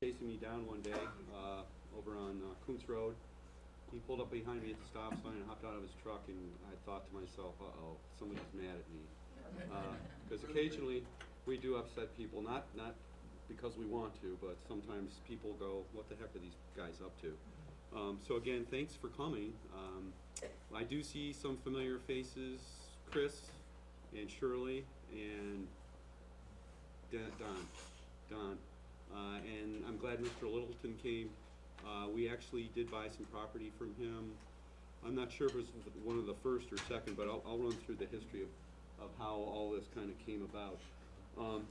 chasing me down one day over on Kuntz Road. He pulled up behind me at the stop sign and hopped out of his truck, and I thought to myself, uh-oh, somebody's mad at me. Because occasionally we do upset people, not because we want to, but sometimes people go, what the heck are these guys up to? So again, thanks for coming. I do see some familiar faces, Chris and Shirley and Don. And I'm glad Mr. Littleton came. We actually did buy some property from him. I'm not sure if it was one of the first or second, but I'll run through the history of how all this kind of came about.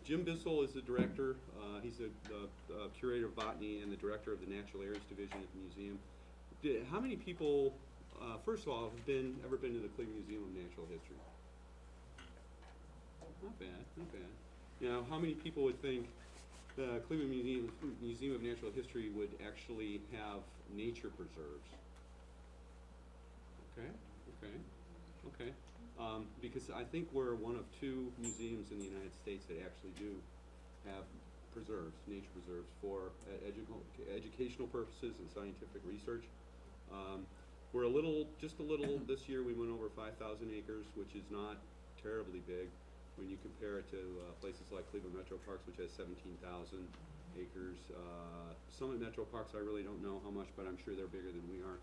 Jim Bissell is the director. He's the curator of botany and the director of the Natural Areas Division at the museum. How many people, first of all, have ever been to the Cleveland Museum of Natural History? Not bad, not bad. You know, how many people would think the Cleveland Museum of Natural History would actually have nature preserves? Okay. Because I think we're one of two museums in the United States that actually do have preserves, nature preserves, for educational purposes and scientific research. We're just a little, this year we went over 5,000 acres, which is not terribly big when you compare it to places like Cleveland Metro Parks, which has 17,000 acres. Summit Metro Parks, I really don't know how much, but I'm sure they're bigger than we are.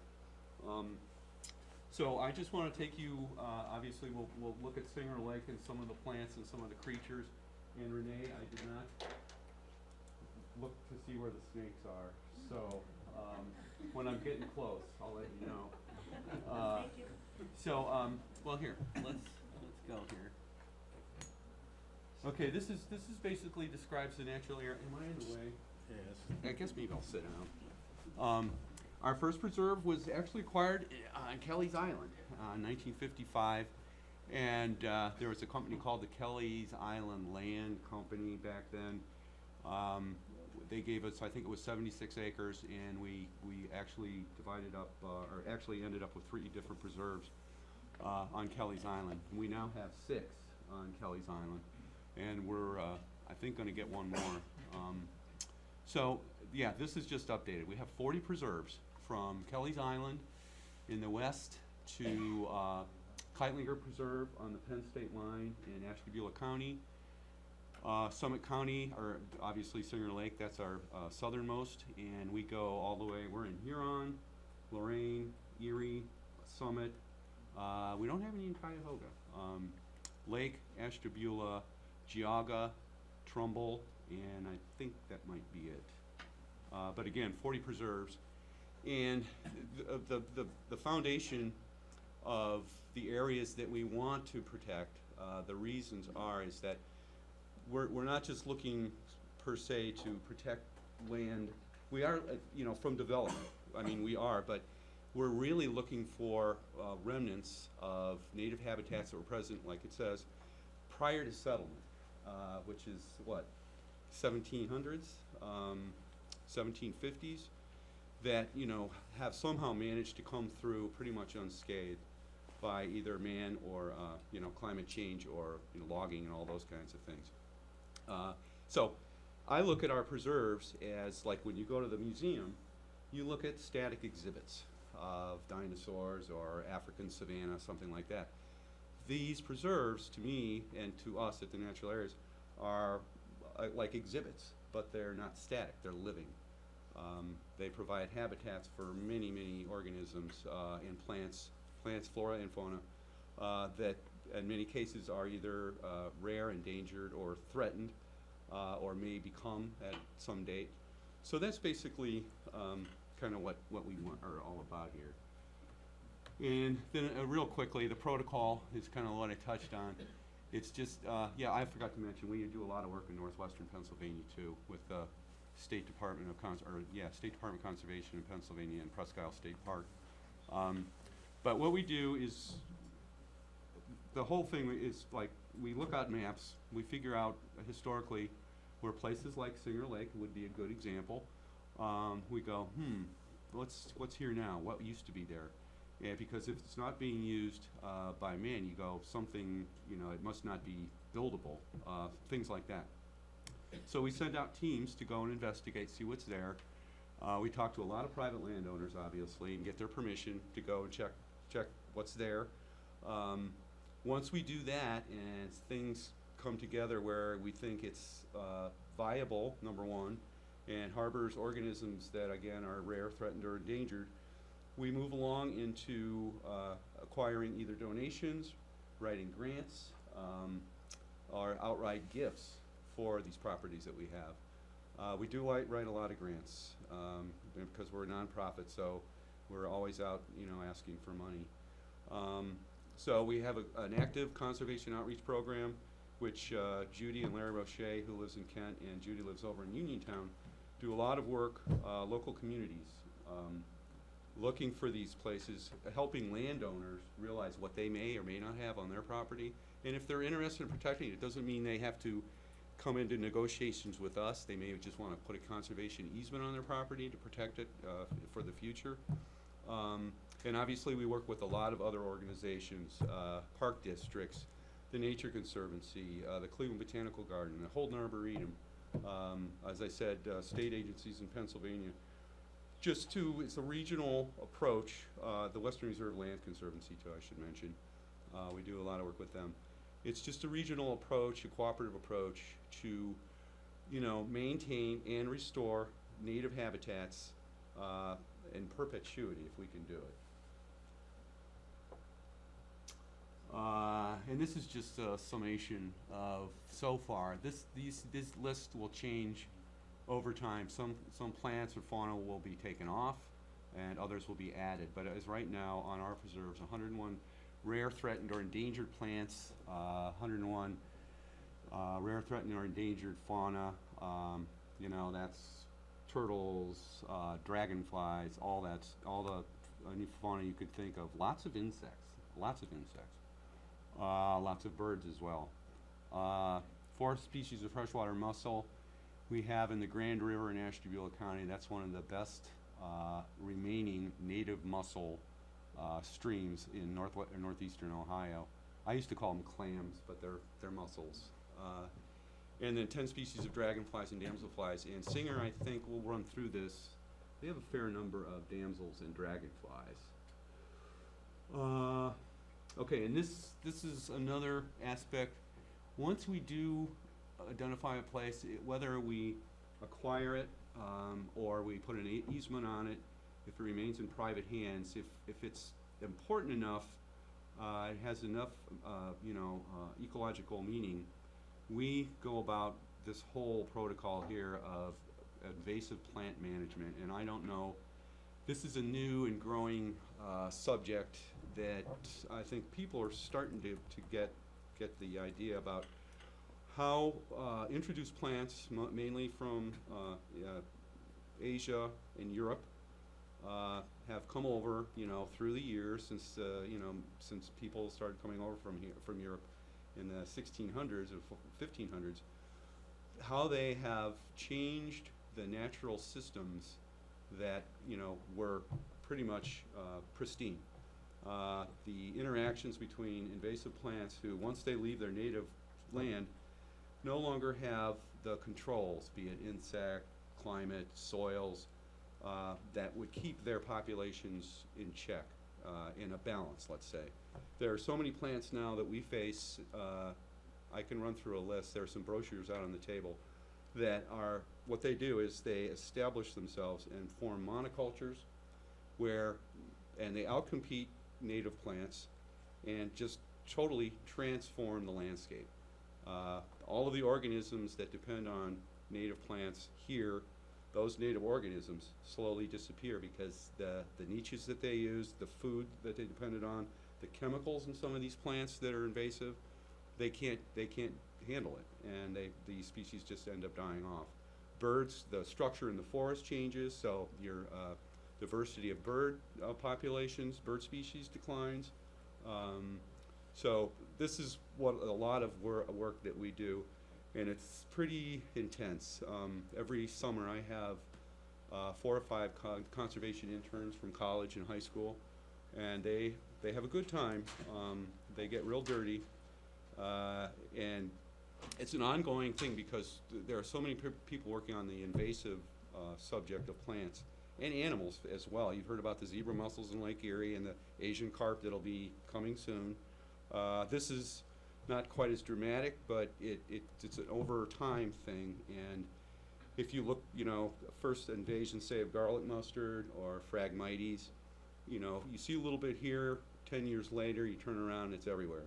So I just want to take you, obviously we'll look at Singer Lake and some of the plants and some of the creatures. And Renee, I did not look to see where the snakes are. So when I'm getting close, I'll let you know. Well here, let's go here. Okay, this is basically describes the natural area. Am I in the way? Yes. I guess maybe I'll sit down. Our first preserve was actually acquired on Kelly's Island in 1955, and there was a company called the Kelly's Island Land Company back then. They gave us, I think it was 76 acres, and we actually divided up, or actually ended up with 3 different preserves on Kelly's Island. We now have 6 on Kelly's Island, and we're, I think, going to get one more. So, yeah, this is just updated. We have 40 preserves from Kelly's Island in the west to Keitlinger Preserve on the Penn State line in Ashtabula County. Summit County, or obviously Singer Lake, that's our southernmost, and we go all the way, we're in Huron, Lorain, Erie, Summit. We don't have any in Cuyahoga. Lake, Ashtabula, Geauga, Trumbull, and I think that might be it. But again, 40 preserves. And the foundation of the areas that we want to protect, the reasons is that we're not just looking per se to protect land. We are, from development. I mean, we are, but we're really looking for remnants of native habitats that were present, like it says, prior to settlement, which is what, 1700s, 1750s, that have somehow managed to come through pretty much unscathed by either man or climate change or logging and all those kinds of things. So I look at our preserves as, like, when you go to the museum, you look at static exhibits of dinosaurs or African savanna, something like that. These preserves, to me and to us at the Natural Areas, are like exhibits, but they're not static, they're living. They provide habitats for many, many organisms and plants, flora and fauna, that in many cases are either rare, endangered, or threatened, or may become at some date. So that's basically kind of what we are all about here. And then real quickly, the protocol is kind of what I touched on. It's just, yeah, I forgot to mention, we do a lot of work in northwestern Pennsylvania too, with the State Department of State Department of Conservation in Pennsylvania and Presque Isle State Park. But what we do is, the whole thing is, like, we look at maps, we figure out historically where places like Singer Lake would be a good example. We go, what's here now? What used to be there? Yeah, because if it's not being used by man, you go, something, it must not be buildable, things like that. So we send out teams to go and investigate, see what's there. We talk to a lot of private landowners, obviously, and get their permission to go and check what's there. Once we do that and things come together where we think it's viable, number one, and harbors organisms that, again, are rare, threatened, or endangered, we move along into acquiring either donations, writing grants, or outright gifts for these properties that we have. We do write a lot of grants because we're a nonprofit, so we're always out, asking for money. So we have an active conservation outreach program, which Judy and Larry Roche, who lives in Kent, and Judy lives over in Uniontown, do a lot of work, local communities, looking for these places, helping landowners realize what they may or may not have on their property. And if they're interested in protecting it, it doesn't mean they have to come into negotiations with us. They may just want to put a conservation easement on their property to protect it for the future. And obviously we work with a lot of other organizations, park districts, the Nature Conservancy, the Cleveland Botanical Garden, the Holden Arboretum, as I said, state agencies in Pennsylvania. It's a regional approach. The Western Reserve Land Conservancy, too, I should mention. We do a lot of work with them. It's just a regional approach, a cooperative approach to, maintain and restore native habitats in perpetuity, if we can do it. And this is just a summation of so far. This list will change over time. Some plants or fauna will be taken off, and others will be added. But as right now on our preserves, 101 rare, threatened, or endangered plants, 101 rare, threatened, or endangered fauna. That's turtles, dragonflies, all the any fauna you could think of. Lots of insects. Lots of birds as well. 4 species of freshwater mussel we have in the Grand River in Ashtabula County. That's one of the best remaining native mussel streams in northeastern Ohio. I used to call them clams, but they're mussels. And then 10 species of dragonflies and damselflies. And Singer, I think, will run through this. They have a fair number of damsels and dragonflies. Okay, and this is another aspect. Once we do identify a place, whether we acquire it or we put an easement on it, if it remains in private hands, if it's important enough, it has enough ecological meaning, we go about this whole protocol here of invasive plant management. And I don't know, this is a new and growing subject that I think people are starting to get the idea about how introduced plants, mainly from Asia and Europe, have come over, through the years since people started coming over from Europe in the 1600s or 1500s, how they have changed the natural systems that were pretty much pristine. The interactions between invasive plants who, once they leave their native land, no longer have the controls, be it insect, climate, soils, that would keep their populations in check, in a balance, let's say. There are so many plants now that we face, I can run through a list, there are some brochures out on the table, that are, what they do is they establish themselves and form monocultures and they outcompete native plants and just totally transform the landscape. All of the organisms that depend on native plants here, those native organisms slowly disappear because the niches that they use, the food that they depended on, the chemicals in some of these plants that are invasive, they can't handle it, and these species just end up dying off. Birds, the structure in the forest changes, so your diversity of bird populations, bird species declines. So this is what a lot of work that we do, and it's pretty intense. Every summer I have 4 or 5 conservation interns from college and high school, and they have a good time. They get real dirty, and it's an ongoing thing because there are so many people working on the invasive subject of plants and animals as well. You've heard about the zebra mussels in Lake Erie and the Asian carp that'll be coming soon. This is not quite as dramatic, but it's an over time thing. And if you look, you know, first invasion, say, of garlic mustard or Phragmites, you know, you see a little bit here, 10 years later, you turn around, it's everywhere.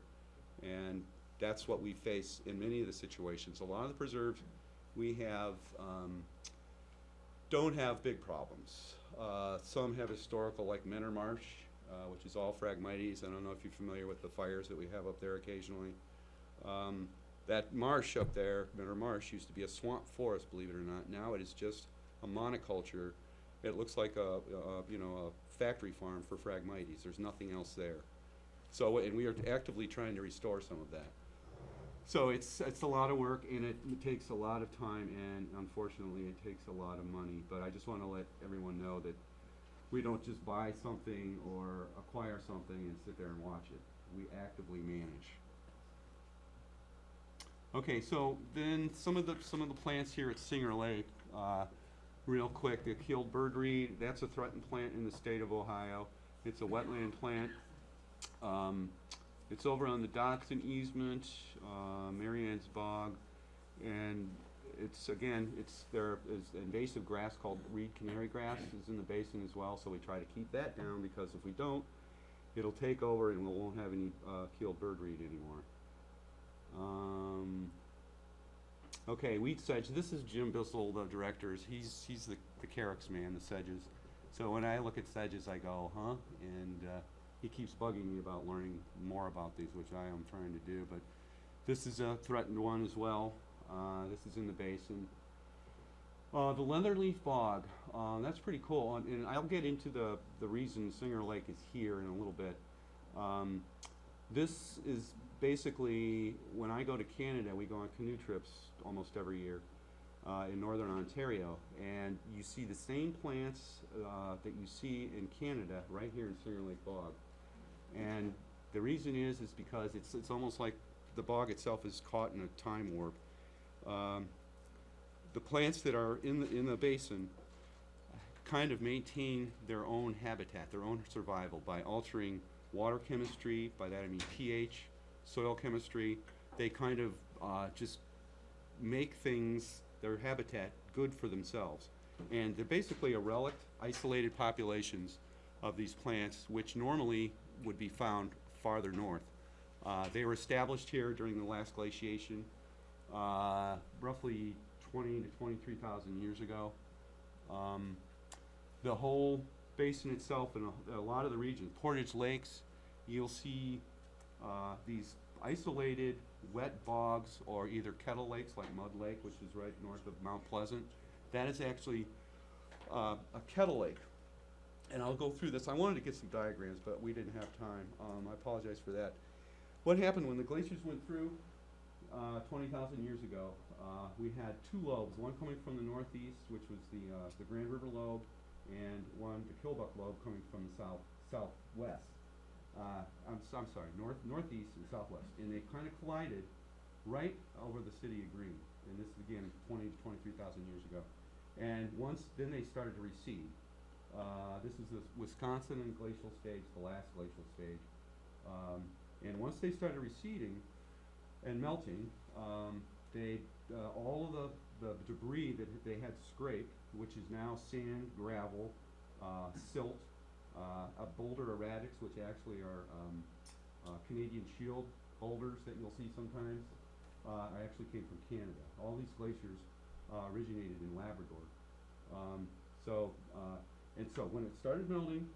And that's what we face in many of the situations. A lot of the preserves we have don't have big problems. Some have historical, like Menor Marsh, which is all Phragmites. I don't know if you're familiar with the fires that we have up there occasionally. That marsh up there, Menor Marsh, used to be a swamp forest, believe it or not. Now it is just a monoculture. It looks like a you know, a factory farm for Phragmites. There's nothing else there. So, and we are actively trying to restore some of that. So it's a lot of work, and it takes a lot of time, and unfortunately it takes a lot of money. But I just want to let everyone know that we don't just buy something or acquire something and sit there and watch it. We actively manage. Okay, so then some of the plants here at Singer Lake, real quick. The keeled birdreed, that's a threatened plant in the state of Ohio. It's a wetland plant. It's over on the Dotson easement, Marianne's Bog, and there is invasive grass called reed canary grass is in the basin as well, so we try to keep that down, because if we don't, it'll take over and we won't have any keeled birdreed anymore. Okay, wheat sedge. This is Jim Bissell, the director. He's the carex man, the sedges. So when I look at sedges, I go, huh? And he keeps bugging me about learning more about these, which I am trying to do. But this is a threatened one as well. This is in the basin. The leatherleaf bog, that's pretty cool. And I'll get into the reason Singer Lake is here in a little bit. This is basically, when I go to Canada, we go on canoe trips almost every year in northern Ontario, and you see the same plants that you see in Canada right here in Singer Lake Bog. And the reason is because it's almost like the bog itself is caught in a time warp. The plants that are in the basin kind of maintain their own habitat, their own survival, by altering water chemistry. By that I mean pH, soil chemistry. They kind of just make things, their habitat, good for themselves. And they're basically a relic, isolated populations of these plants, which normally would be found farther north. They were established here during the last glaciation, roughly 20 to 23,000 years ago. The whole basin itself, and a lot of the region, Portage Lakes, you'll see these isolated wet bogs, or either kettle lakes like Mud Lake, which is right north of Mount Pleasant. That is actually a kettle lake. And I'll go through this. I wanted to get some diagrams, but we didn't have time. I apologize for that. What happened when the glaciers went through 20,000 years ago? We had two lobes, one coming from the northeast, which was the Grand River lobe, and one, the Kilbuck lobe, coming from the southwest. I'm sorry, northeast and southwest, and they kind of collided right over the city of Greene. And this is again 20 to 23,000 years ago. And then they started to recede. This is the Wisconsin and glacial stage, the last glacial stage. And once they started receding and melting, all of the debris that they had scraped, which is now sand, gravel, silt, boulder erratics, which actually are Canadian shield boulders that you'll see sometimes, actually came from Canada. All these glaciers originated in Labrador. And so when it started melting,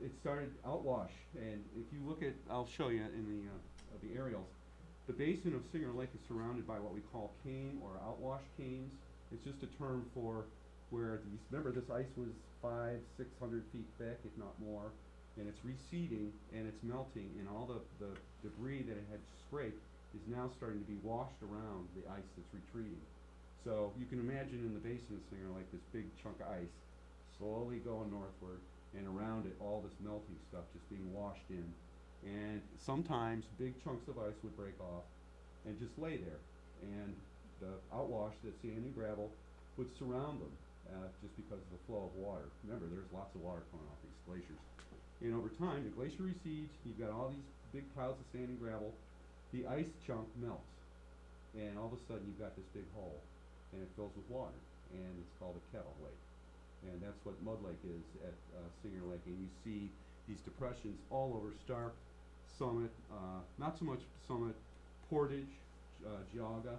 it started outwash. And if you look at, I'll show you in the aerials, the basin of Singer Lake is surrounded by what we call cane or outwash canes. It's just a term for where remember this ice was 500, 600 feet thick, if not more, and it's receding and it's melting, and all the debris that it had scraped is now starting to be washed around the ice that's retreating. So you can imagine in the basin of Singer Lake this big chunk of ice slowly going northward, and around it all this melting stuff just being washed in. And sometimes big chunks of ice would break off and just lay there. and the outwash, the sand and gravel, would surround them just because of the flow of water. Remember, there's lots of water coming off these glaciers. And over time, the glacier recedes, you've got all these big piles of sand and gravel, the ice chunk melts, and all of a sudden you've got this big hole, and it fills with water, and it's called a kettle lake. And that's what Mud Lake is at Singer Lake, and you see these depressions all over Stark, Summit, not so much Summit, Portage, Geauga,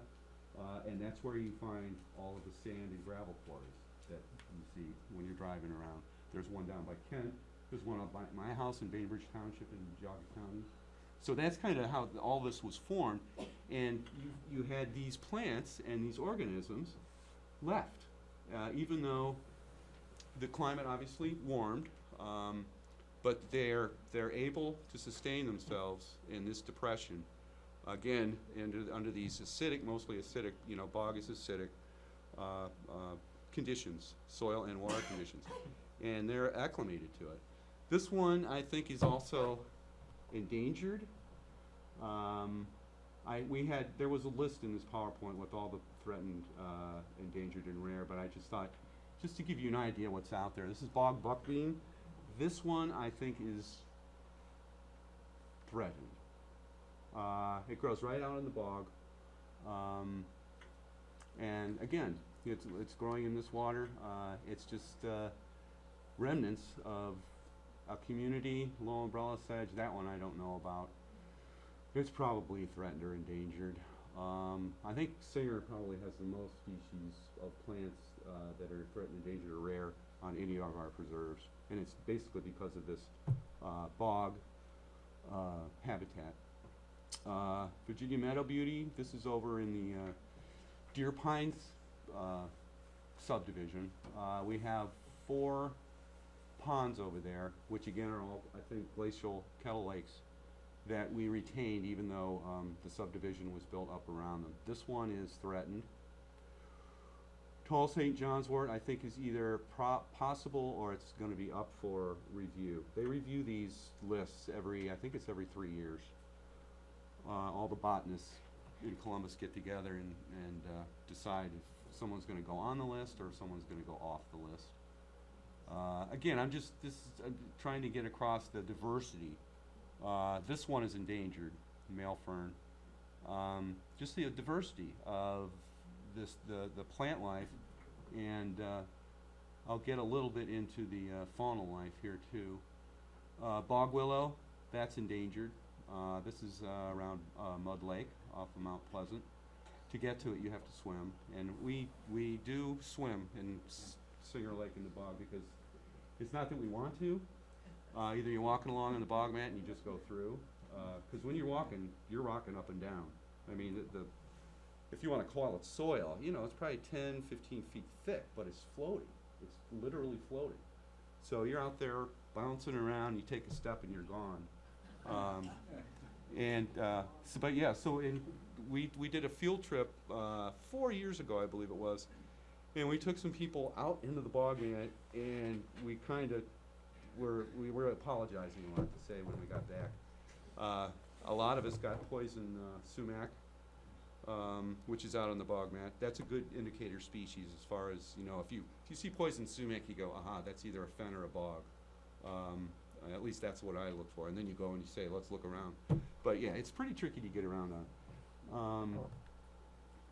and that's where you find all of the sand and gravel quarries that you see when you're driving around. There's one down by Kent, there's one up by my house in Bainbridge Township in Geauga County. So that's kind of how all this was formed, and you had these plants and these organisms left, even though the climate obviously warmed, but they're able to sustain themselves in this depression. Again, under these acidic, mostly acidic, bog is acidic conditions, soil and water conditions, and they're acclimated to it. This one, I think, is also endangered. There was a list in this PowerPoint with all the threatened, endangered, and rare, but I just thought, just to give you an idea what's out there. This is bog buckbeam. This one, I think, is threatened. It grows right out in the bog, and again, it's growing in this water. It's just remnants of a community, low umbrella sedge. That one I don't know about. It's probably threatened or endangered. I think Singer probably has the most species of plants that are threatened, endangered, or rare on any of our preserves, and it's basically because of this bog habitat. Virginia Meadow Beauty, this is over in the Deer Pines subdivision. We have 4 ponds over there, which again are all, I think, glacial kettle lakes that we retained even though the subdivision was built up around them. This one is threatened. Tall St. John's wort, I think, is either possible or it's going to be up for review. They review these lists I think it's every 3 years. All the botanists in Columbus get together and decide if someone's going to go on the list or if someone's going to go off the list. Again, I'm trying to get across the diversity. This one is endangered, male fern. Just the diversity of the plant life, and I'll get a little bit into the faunal life here too. Bog willow, that's endangered. This is around Mud Lake off of Mount Pleasant. To get to it, you have to swim, and we do swim in Singer Lake in the bog because it's not that we want to. Either you're walking along on the bog mat and you just go through, because when you're walking up and down. I mean, if you want to call it soil, it's probably 10, 15 feet thick, but it's floating. It's literally floating. So you're out there bouncing around, you take a step and you're gone. We did a field trip 4 years ago, I believe it was, and we took some people out into the bog mat, and we kind of we were apologizing a lot to say when we got back. A lot of us got poison sumac, which is out on the bog mat. That's a good indicator species as far as, if you see poison sumac, you go, aha, that's either a fen or a bog. At least that's what I look for. And then you go and you say, let's look around. But yeah, it's pretty tricky to get around on.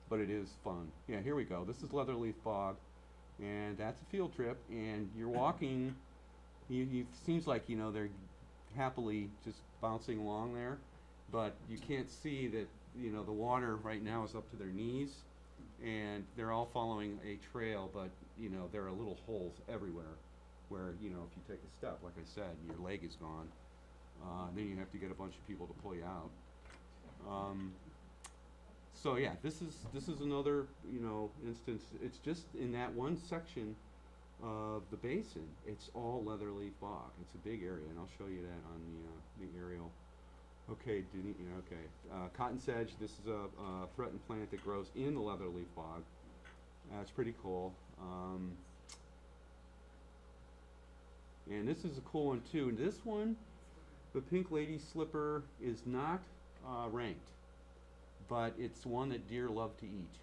But it is fun. Yeah, here we go. This is Leatherleaf Bog, and that's a field trip. And you're walking. It seems like they're happily just bouncing along there, but you can't see that the water right now is up to their knees, and they're all following a trail. But there are little holes everywhere, where if you take a step, like I said, your leg is gone. Then you have to get a bunch of people to pull you out. So yeah, this is another instance. It's just in that one section of the basin. It's all leatherleaf bog. It's a big area, and I'll show you that on the aerial. Okay, cotton sedge. This is a threatened plant that grows in the leatherleaf bog. It's pretty cool. And this is a cool one too. And this one, the pink lady slipper, is not ranked, but it's one that deer love to eat.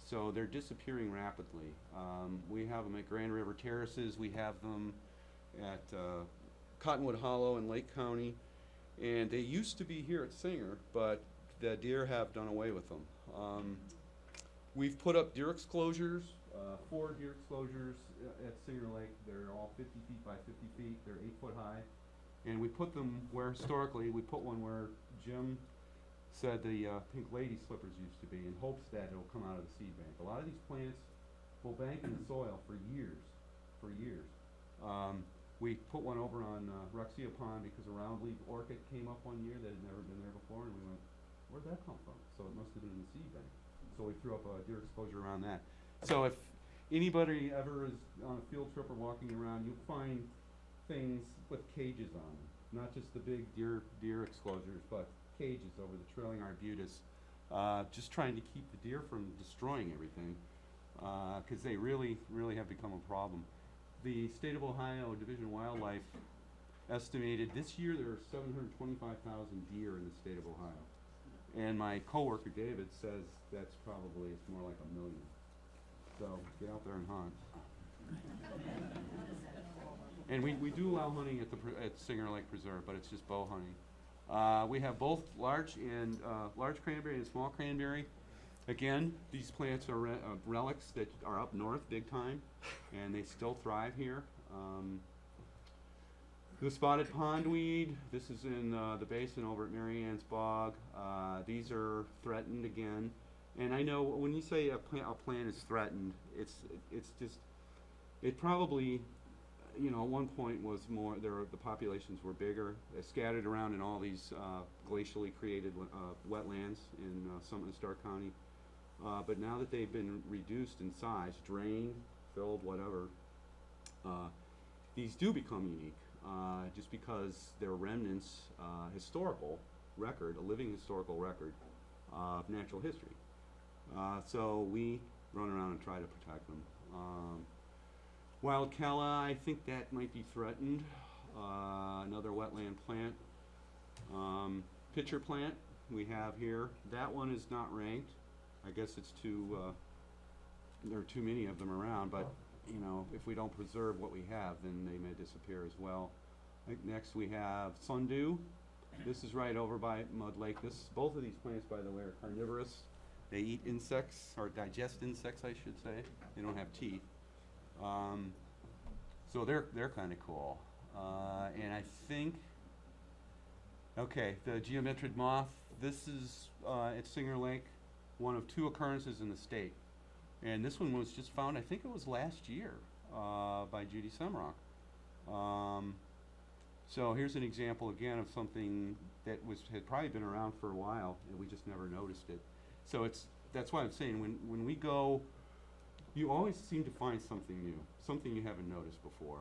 So they're disappearing rapidly. We have them at Grand River Terraces, we have them at Cottonwood Hollow in Lake County, and they used to be here at Singer, but the deer have done away with them. We've put up deer exclosures, 4 deer exclosures at Singer Lake. They're all 50 feet by 50 feet, they're 8 foot high. And we put them where historically, we put one where Jim said the pink lady slippers used to be, in hopes that it'll come out of the seed bank. A lot of these plants will bank in the soil for years, we put one over on Ruxia Pond because a round-leaf orchid came up one year that had never been there before, and we went, where'd that come from? So it must have been in the seed bank. So we threw up a deer exposure around that. So if anybody ever is on a field trip or walking around, you'll find things with cages on them. Not just the big deer exclosures, but cages over the trailing arbutus, just trying to keep the deer from destroying everything, because they really have become a problem. The State of Ohio Division of Wildlife estimated this year there are 725,000 deer in the state of Ohio. And my coworker David says that's probably, it's more like 1 million. So get out there and hunt. And we do allow hunting at Singer Lake Preserve, but it's just bow hunting. We have both large cranberry and small cranberry. Again, these plants are relics that are up north big time, and they still thrive here. The spotted pondweed, this is in the basin over at Mary Ann's Bog. These are threatened again. And I know when you say a plant is threatened, it's just, it probably, you know, at one point was more, the populations were bigger, scattered around in all these glacially created wetlands in Summit and Stark County. But now that they've been reduced in size, drained, filled, whatever, these do become unique, just because they're remnants, historical record, a living historical record of natural history. So we run around and try to protect them. Wild calla, I think that might be threatened. Another wetland plant. Pitcher plant we have here. That one is not ranked. I guess it's too, there are too many of them around, but you know, if we don't preserve what we have, then they may disappear as well. I think next we have sundew. This is right over by Mud Lake. Both of these plants, by the way, are carnivorous. They eat insects, or digest insects, I should say. They don't have teeth. So they're kind of cool. And I think, okay, the geometrid moth. This is at Singer Lake, one of 2 occurrences in the state. And this one was just found, I think it was last year, by Judy Semrock. So here's an example again of something that had probably been around for a while, and we just never noticed it. So that's why I'm saying when we go, you always seem to find something new, something you haven't noticed before.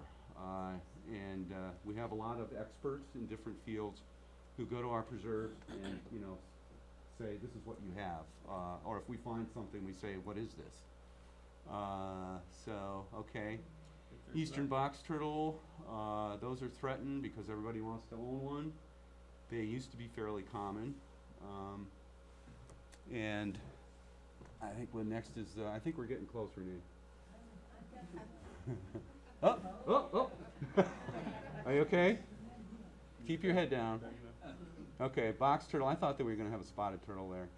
And we have a lot of experts in different fields who go to our preserves and, you know, say this is what you have, or if we find something, we say, what is this? So okay, eastern box turtle, those are threatened because everybody wants to own one. They used to be fairly common, and I think what next is, I think we're getting close, Renee. Oh. Are you okay? Keep your head down. Okay, box turtle. I thought that we were going to have a spotted turtle there.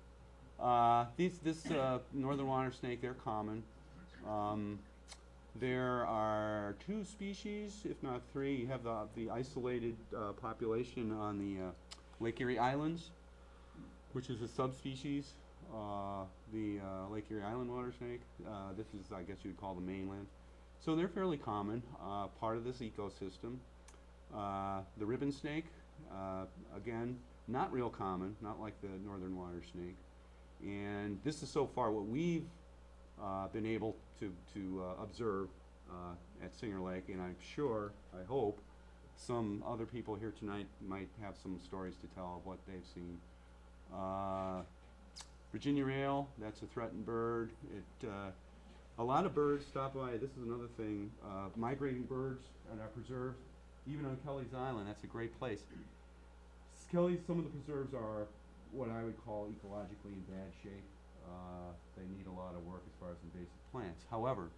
This northern water snake, they're common. There are 2 species, if not 3. You have the isolated population on the Lake Erie Islands, which is a subspecies. The Lake Erie Island water snake. This is, I guess you would call the mainland. So they're fairly common, part of this ecosystem. The ribbon snake, again, not real common, not like the northern water snake. And this is so far what we've been able to observe at Singer Lake, and I'm sure, I hope, some other people here tonight might have some stories to tell of what they've seen. Virginia rail, that's a threatened bird. A lot of birds stop by. This is another thing. Migrating birds at our preserves, even on Kelly's Island, that's a great place. Kelly's, some of the preserves are what I would call ecologically in bad shape. They need a lot of work as far as invasive plants. However,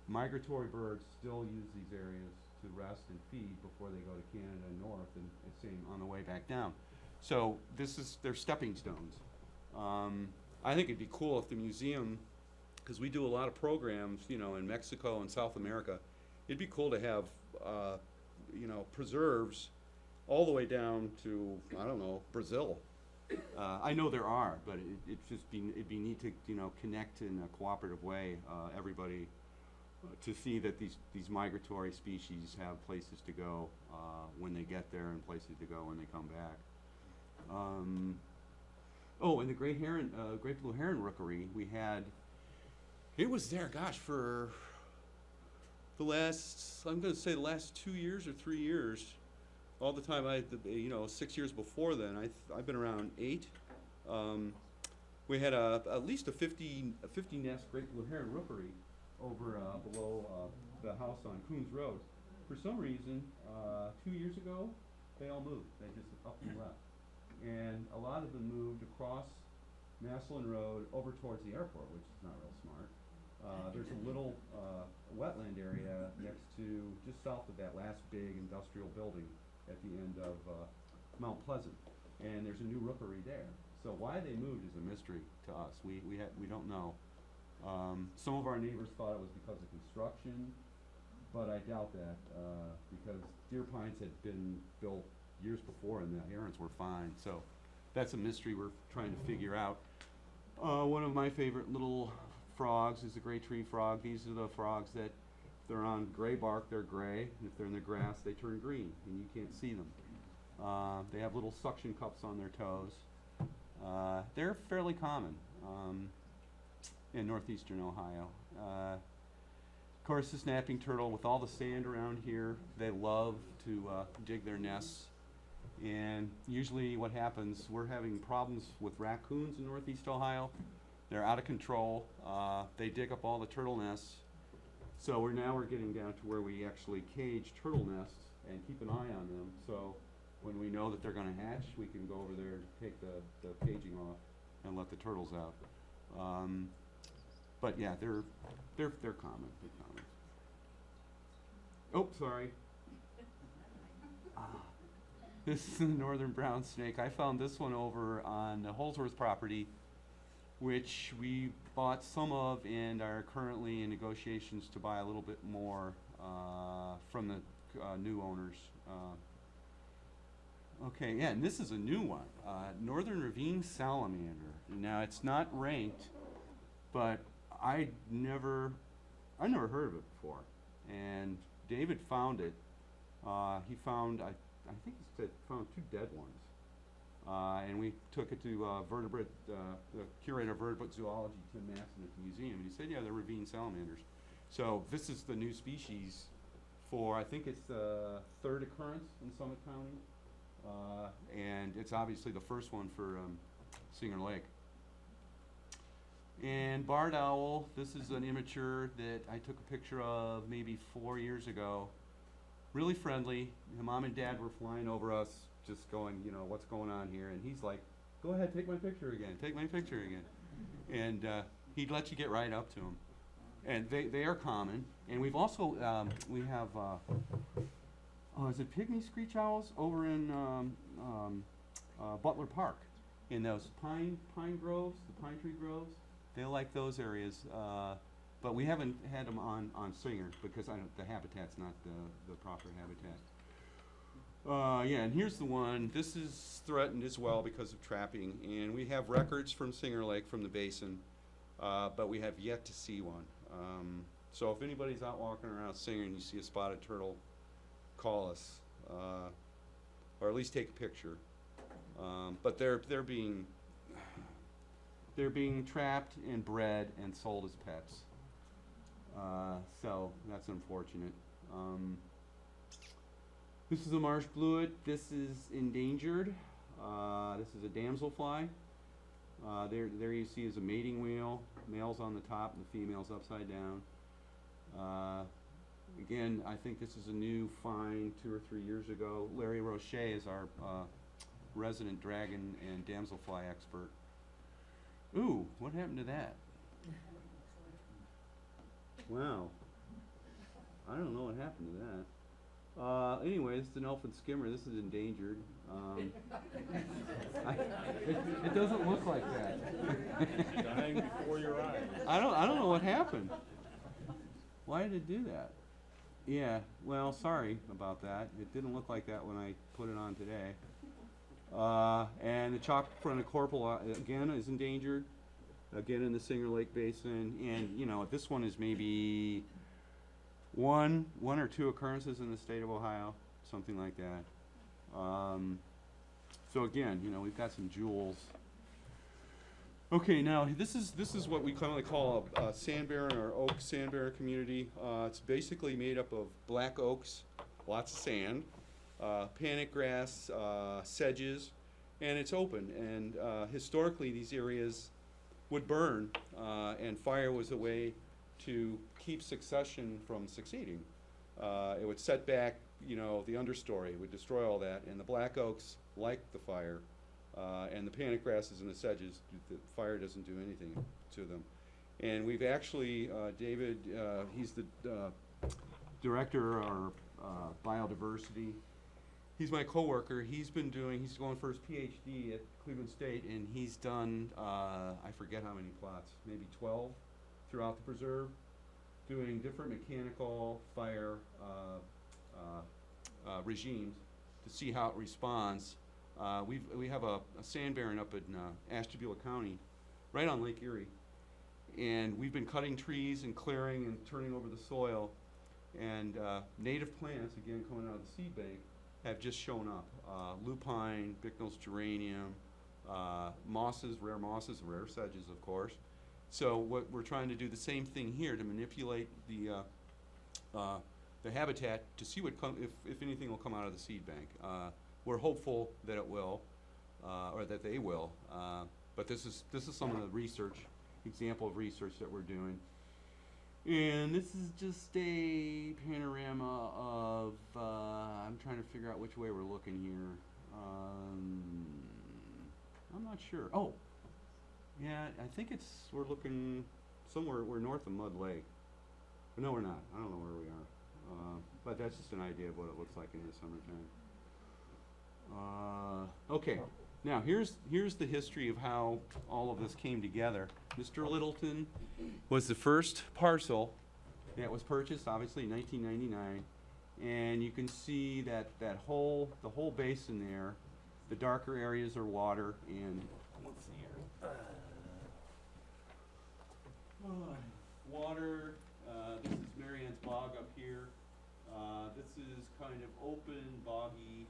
migratory birds still use these areas to rest and feed before they go to Canada and north, and same on the way back down. So they're stepping stones. I think it'd be cool if the museum, because we do a lot of programs, you know, in Mexico and South America, it'd be cool to have, you know, preserves all the way down to, I don't know, Brazil. I know there are, but it'd be neat to, you know, connect in a cooperative way, everybody, to see that these migratory species have places to go when they get there and places to go when they come back. Oh, and the great blue heron rookery, it was there, gosh, for the last, I'm going to say the last 2 years or 3 years. All the time, you know, 6 years before then, I've been around 8. We had at least a 50 nest great blue heron rookery over below the house on Coons Road. For some reason, 2 years ago, they all moved. They just up and left. And a lot of them moved across Massillon Road over towards the airport, which is not real smart. There's a little wetland area next to, just south of that last big industrial building at the end of Mount Pleasant, and there's a new rookery there. So why they moved is a mystery to us. We don't know. Some of our neighbors thought it was because of construction, but I doubt that because deer pines had been built years before and the herons were fine. So that's a mystery we're trying to figure out. One of my favorite little frogs is the gray tree frog. These are the frogs that, if they're on gray bark, they're gray, and if they're in the grass, they turn green, and you can't see them. They have little suction cups on their toes. They're fairly common in northeastern Ohio. Of course, the snapping turtle, with all the sand around here, they love to dig their nests. And usually what happens, we're having problems with raccoons in northeast Ohio. They're out of control. They dig up all the turtle nests. So we're getting down to where we actually cage turtle nests and keep an eye on them. So when we know that they're going to hatch, we can go over there and take the caging off and let the turtles out. But yeah, they're common. They're common. Oh, sorry. This is the northern brown snake. I found this one over on the Holsworth property, which we bought some of and are currently in negotiations to buy a little bit more from the new owners. Okay, yeah, and this is a new one, northern ravine salamander. Now it's not ranked, but I never heard of it before. And David found it. He found, I think he said, found 2 dead ones. And we took it to the curator of vertebrate zoology, Tim Masson, at the museum, and he said, yeah, they're ravine salamanders. So this is the new species for, I think it's the 3rd occurrence in Summit County. And it's obviously the first one for Singer Lake. And barred owl, this is an immature that I took a picture of maybe 4 years ago. Really friendly. Mom and Dad were flying over us, just going, you know, what's going on here? And he's like, go ahead, take my picture again, take my picture again. And he'd let you get right up to them. And they are common. And we've also, we have, is it pygmy screech owls over in Butler Park, in those pine groves, the pine tree groves. They like those areas. But we haven't had them on Singer because the habitat's not the proper habitat. Yeah, and here's the one. This is threatened as well because of trapping, and we have records from Singer Lake from the basin, but we have yet to see one. So if anybody's out walking around Singer and you see a spotted turtle, call us, or at least take a picture. But they're being trapped and bred and sold as pets. So that's unfortunate. This is a marsh bluet. This is endangered. This is a damselfly. There you see is a mating wheel. Male's on the top and the female's upside down. Again, I think this is a new find 2 or 3 years ago. Larry Roche is our resident dragon and damselfly expert. Ooh, what happened to that? Wow. I don't know what happened to that. Anyway, it's an elfin skimmer. This is endangered. It doesn't look like that. Dying before your eyes. I don't know what happened. Why did it do that? Yeah, well, sorry about that. It didn't look like that when I put it on today. And the chalk-fronted corporal, again, is endangered. Again, in the Singer Lake Basin. And, you know, this one is maybe one or two occurrences in the state of Ohio, something like that. So again, you know, we've got some jewels. Okay, now this is what we commonly call a sand barren or oak sand barren community. It's basically made up of black oaks, lots of sand, panic grass, sedges, and it's open. And historically, these areas would burn, and fire was a way to keep succession from succeeding. It would set back, you know, the understory. It would destroy all that, and the black oaks like the fire, and the panic grasses and the sedges, the fire doesn't do anything to them. And we've actually, David, he's the director of biodiversity. He's my coworker. He's going for his PhD at Cleveland State, and he's done, I forget how many plots, maybe 12 throughout the preserve, doing different mechanical fire regimes to see how it responds. We have a sand barren up in Ashtabula County, right on Lake Erie, and we've been cutting trees and clearing and turning over the soil, and native plants, again coming out of the seed bank, have just shown up. Lupine, Bicknell's geranium, mosses, rare sedges, of course. So what we're trying to do the same thing here to manipulate the habitat to see what if anything will come out of the seed bank. We're hopeful that it will, or that they will. But this is some of the example of research that we're doing. And this is just a panorama of, I'm trying to figure out which way we're looking here. I'm not sure. Oh, yeah, I think we're looking somewhere, we're north of Mud Lake. But no, we're not. I don't know where we are. But that's just an idea of what it looks like in the summertime. Okay, now here's the history of how all of this came together. Mr. Littleton was the first parcel that was purchased, obviously in 1999, and you can see that the whole basin there, the darker areas are water, and let's see here, water. This is Marianne's Bog up here. This is kind of open, boggy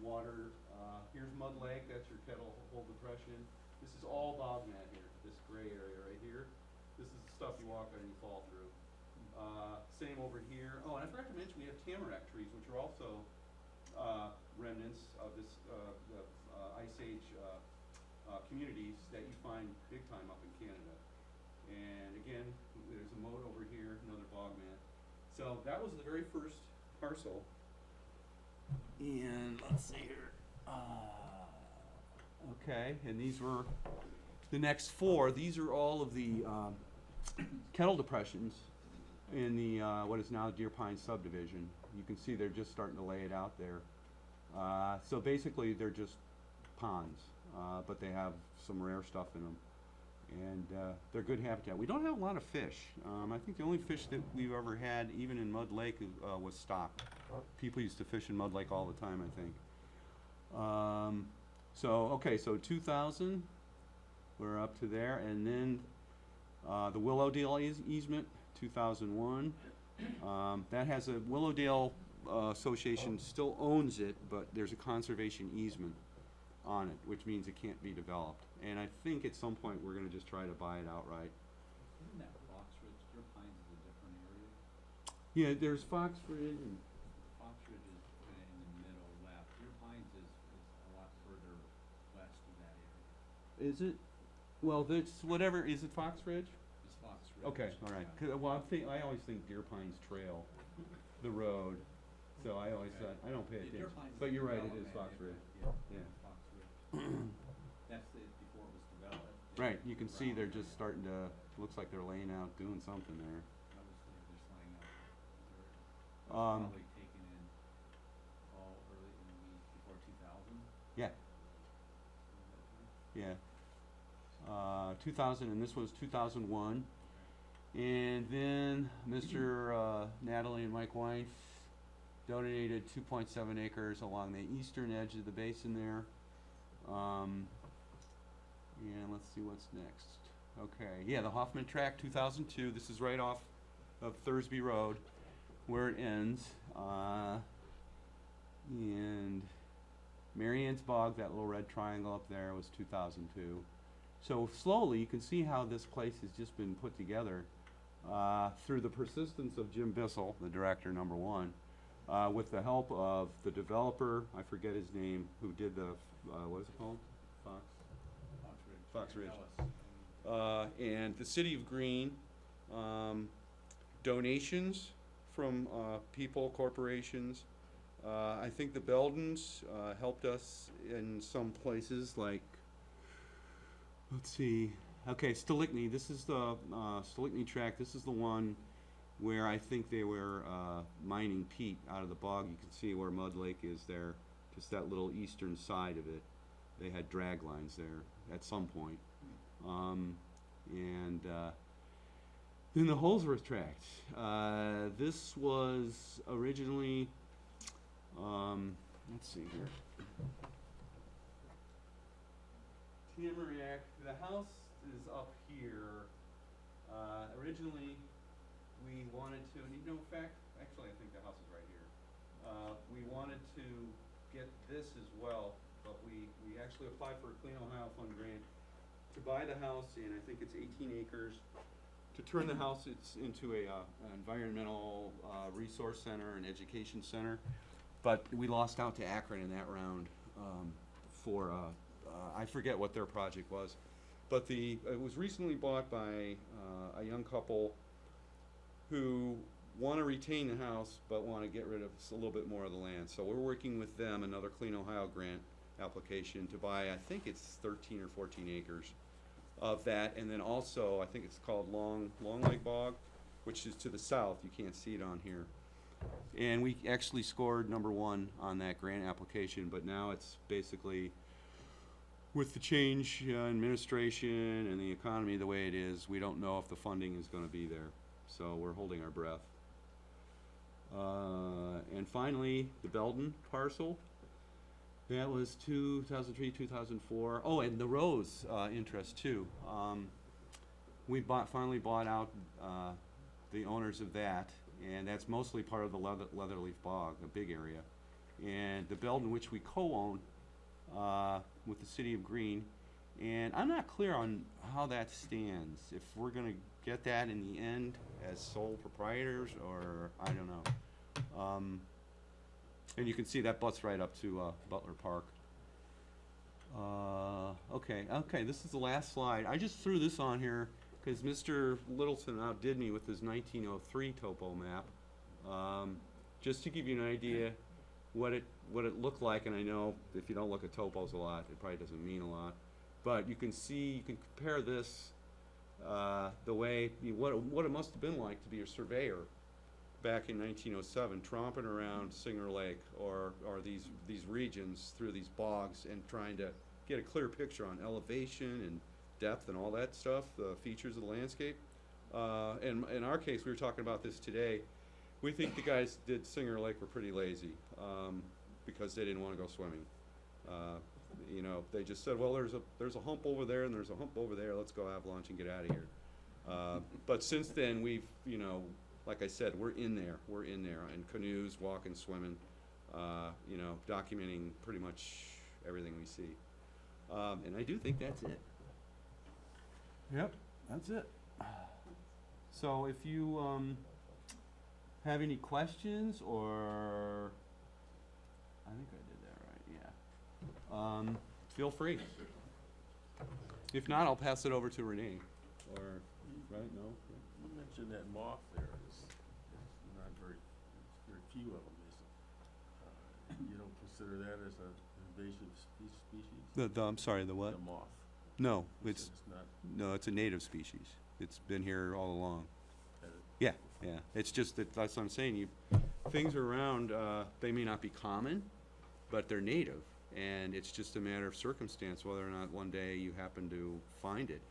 water. Here's Mud Lake, that's your Kettle Hole Depression. This is all bog mat here, this gray area right here. This is the stuff you walk on and you fall through. Same over here. Oh, and I forgot to mention we have tamarack trees, which are also remnants of this Ice Age communities that you find big time up in Canada. And again, there's a moat over here, another bog mat. So that was the very first parcel. And let's see here. Okay, and these were the next four. These are all of the kettle depressions in the what is now Deer Pine subdivision. You can see they're just starting to lay it out there. So basically they're just ponds, but they have some rare stuff in them. And they're good habitat. We don't have a lot of fish. I think the only fish that we've ever had, even in Mud Lake, was stock. People used to fish in Mud Lake all the time, I think. So 2000, we're up to there. And then the Willowdale easement, 2001. That has a Willowdale Association still owns it, but there's a conservation easement on it, which means it can't be developed. And I think at some point we're going to just try to buy it outright. Isn't that Fox Ridge? Deer Pines is a different area. Yeah, there's Fox Ridge. And Fox Ridge is kind of in the middle left. Deer Pines is a lot further west of that area. is it? Well, that's whatever. Is it Fox Ridge? It's Fox Ridge. Okay, all right. Yeah. 'Cause, well, I always think Deer Pines Trail, the road. So I always thought I don't pay Yeah, Deer attention. Pines But is you're right. It is development Fox area, Ridge. Yeah. Yeah. That's it before it was developed. Right, you can see Around they're there. just starting to, looks like they're laying out, doing something there. Obviously, they're just laying out. Um, Probably taken in all early in the, before 2000. Yeah, yeah. 2000, and this was 2001. And then Mr. Natalie and Mike Wein donated 2.7 acres along the eastern edge of the basin there. And let's see what's next. Okay, yeah, the Hoffman Tract, 2002. This is right off of Thursby Road, where it ends. And Marianne's Bog, that little red triangle up there, was 2002. So slowly, you can see how this place has just been put together through the persistence of Jim Bissell, the director number one, with the help of the developer, I forget his name, who did the, what is it called? Fox Ridge. And the City of Greene, donations from people, corporations. I think the Beldens helped us in some places, like, let's see, okay, Stalicny, this is the Stalicny tract. This is the one where I think they were mining peat out of the bog. You can see where Mud Lake is there, just that little eastern side of it. They had drag lines there at some point. Then the Holsworth tract. This was originally, let's see here. Tamarack, the house is up here. Originally, we wanted to, and in fact, actually I think the house is right here. We wanted to get this as well, but we actually applied for a Clean Ohio Fund grant to buy the house, and I think it's 18 acres, to turn the house into a environmental resource center and education center. But we lost out to Akron in that round for I forget what their project was, but it was recently bought by a young couple who want to retain the house but want to get rid of a little bit more of the land. So we're working with them, another Clean Ohio grant application, to buy, I think it's 13 or 14 acres of that, and then also I think it's called Long Lake Bog, which is to the south. You can't see it on here. And we actually scored #1 on that grant application, but now it's basically, with the change in administration and the economy the way it is, we don't know if the funding is going to be there. So we're holding our breath. And finally, the Belden parcel. That was 2003, 2004. Oh, and the Rose interest too. We finally bought out the owners of that, and that's mostly part of the Leatherleaf Bog, a big area. And the Belden, which we co-own with the City of Greene, and I'm not clear on how that stands. If we're going to get that in the end as sole proprietors, or I don't know. And you can see that butts right up to Butler Park. Okay, this is the last slide. I just threw this on here because Mr. Littleton outdid me with his 1903 topo map. Just to give you an idea what it looked like, and I know if you don't look at topos a lot, it probably doesn't mean a lot. But you can see, you can compare this, the way, what it must have been like to be a surveyor back in 1907, tromping around Singer Lake or these regions through these bogs and trying to get a clear picture on elevation and depth and all that stuff, the features of the landscape. And in our case, we were talking about this today. We think the guys did Singer Lake were pretty lazy because they didn't want to go swimming. You know, they just said, well, there's a hump over there and there's a hump over there. Let's go have lunch and get out of here. But since then, we've, you know, like I said, we're in there in canoes, walking, swimming, you know, documenting pretty much everything we see. And I do think that's it. Yep, that's it. So if you have any questions, or I think I did that right, yeah. Feel free. If not, I'll pass it over to Renee. Or, right, no? You mentioned that moth there is not very few of them. You don't consider that as an invasive species? species? I'm sorry, the what? The moth. No, You it's, said it's not, no, it's a native species. It's been here all along. that it- Yeah, yeah. It's just that, that's what I'm saying, things are around, they may not be common, but they're native. And it's just a matter of circumstance whether or not one day you happen to find it.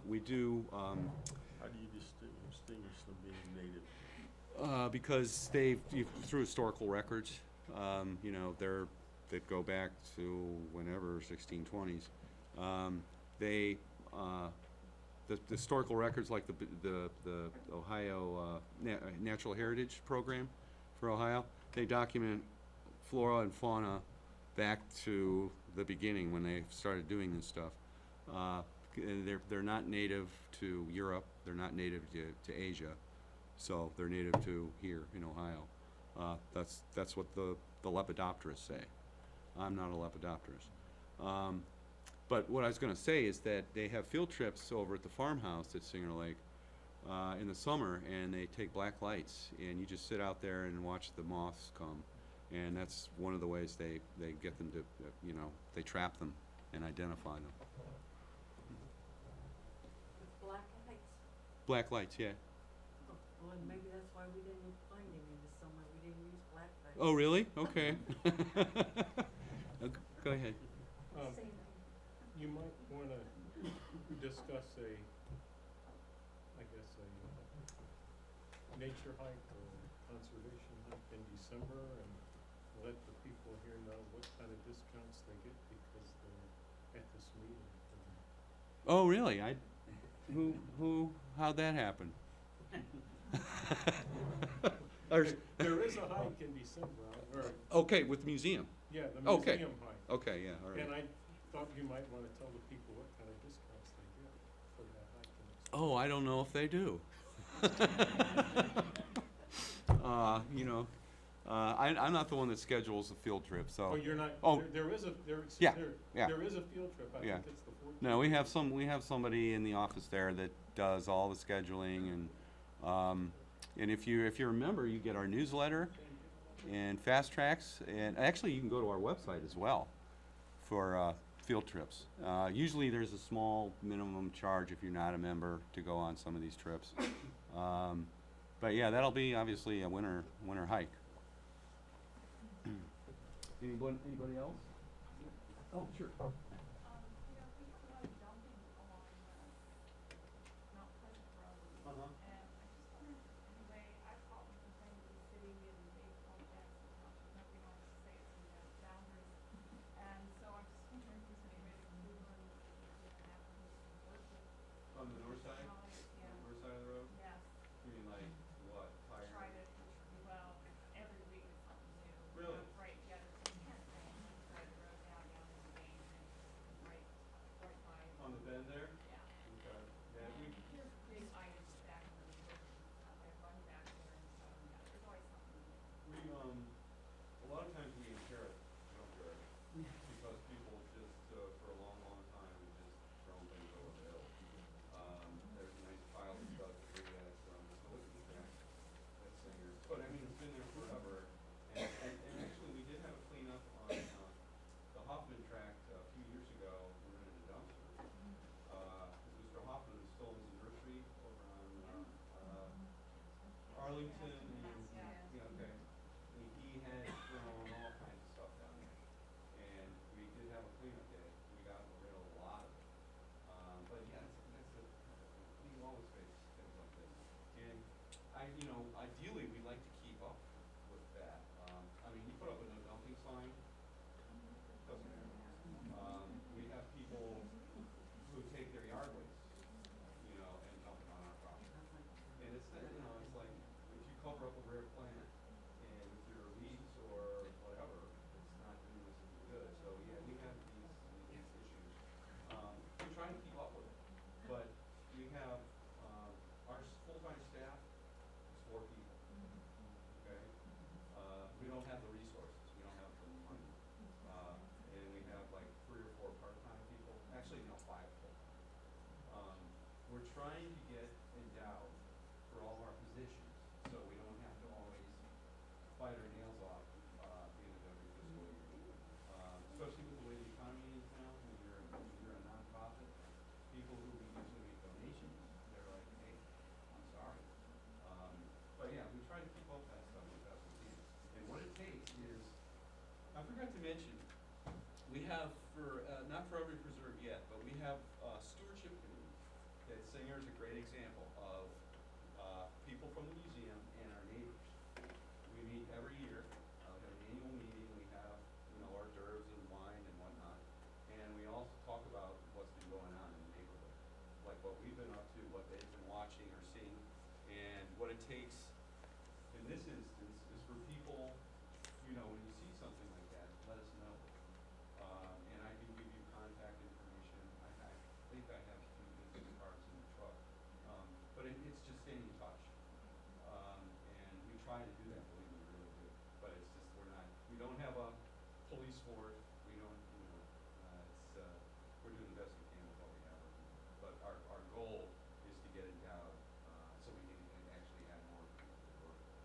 We do, how do you distinguish them being native? because through historical records, you know, that go back to whenever, 1620s. They, the historical records like the Ohio Natural Heritage Program for Ohio, they document flora and fauna back to the beginning when they started doing this stuff. And they're not native to Europe, they're not native to Asia, so they're native to here in Ohio. That's what the lepidopterists say. I'm not a lepidopterist. But what I was gonna say is that they have field trips over at the farmhouse at Singer Lake in the summer, and they take black lights, and you just sit out there and watch the moths come. And that's one of the ways they get them to, you know, they trap them and identify them. With black lights. Black lights, yeah. Oh, well, and maybe that's why we didn't find any this summer. We didn't use black lights. Oh, really? Okay. Go ahead. Same. You might wanna discuss a nature hike or conservation hike in December and let the people here know what kind of discounts they get because they're at this meeting. Oh, really? How'd that happen? There is a hike in December, or, Okay, with the museum. yeah, the Okay. museum hike. Okay, yeah, all right. And I thought you might wanna tell the people what kind of discounts they get for that hike. Oh, I don't know if they do. You know, I'm not the one that schedules the field trip, so. Oh, you're not, Oh. there is a Yeah, yeah. there is a field trip, I Yeah. think it's the 14th. No, we have somebody in the office there that does all the scheduling and if you remember, you get our newsletter and fast tracks, and actually you can go to our website as well for field trips. Usually there's a small minimum charge if you're not a member to go on some of these trips. But yeah, that'll be obviously a winter hike. Anybody else? Oh, sure. We have a lot of dumping along Mount Pleasant Road. Uh-huh. And I just wondered, anyway, I've called and complained to the city and they told us nobody wants to say it's in the boundaries. And so I'm just wondering if there's any way to move on, if an applicant can work with On the north side? Holly, yeah, North side of the road? yes, You mean like what, try to, well, every week is something new. Really? Right, yeah, there's some kind of thing, try the road down the main and right by. On the bend there? Yeah. Okay. Yeah, And we, there's big items back in the bushes and stuff, I run back there and stuff, and there's always something. a lot of times we inherit junkyard because people just, for a long, long time, have just thrown things over the hill. There's a nice pile of stuff that we had from Silicon Track, that Singer, but I mean, it's been there forever. And actually, we did have a cleanup on, the Hoffman tract a few years ago, we rented a dumpster. Cause Mr. Hoffman had stolen some nursery over on, Arlington and, yeah, okay. And he had thrown all kinds of stuff down there. And we did have a cleanup day, we got rid of a lot of it. But yeah, you always face things like this. And ideally, we'd like to keep up with that. I mean, you put up a no dumping sign, doesn't matter. We have people who take their yard waste, and dump it on our property. And it's, it's like, if you cover up a rare plant, and with your weeds or whatever, it's not doing us any good. So, yeah, we have these issues. We try to keep up with it, but we have, our full-time staff is 4 people, okay? We don't have the resources, we don't have the money. And we have like 3 or 4 part-time people, actually, no, 5 full-time. We're trying to get endowed for all our positions, so we don't have to always fight our nails off, at the end of every fiscal year. Especially with the way the economy Singer is a great example of, people from the museum and our neighbors. We meet every year, we have an annual meeting, we have, hors d'oeuvres and wine and whatnot. And we also talk about what's been going on in the neighborhood, like what we've been up to, what they've been watching or seeing, and what it takes in this instance is for people, when you see something like that, let us know. And I can give you contact information. I think I have some business cards in the truck. But it's just staying in touch. And we try to do that, believe me, we really do. But it's just, we don't have a police force. We don't, we're doing the best we can with what we have. But our goal is to get it down, so we can actually have more people to work with.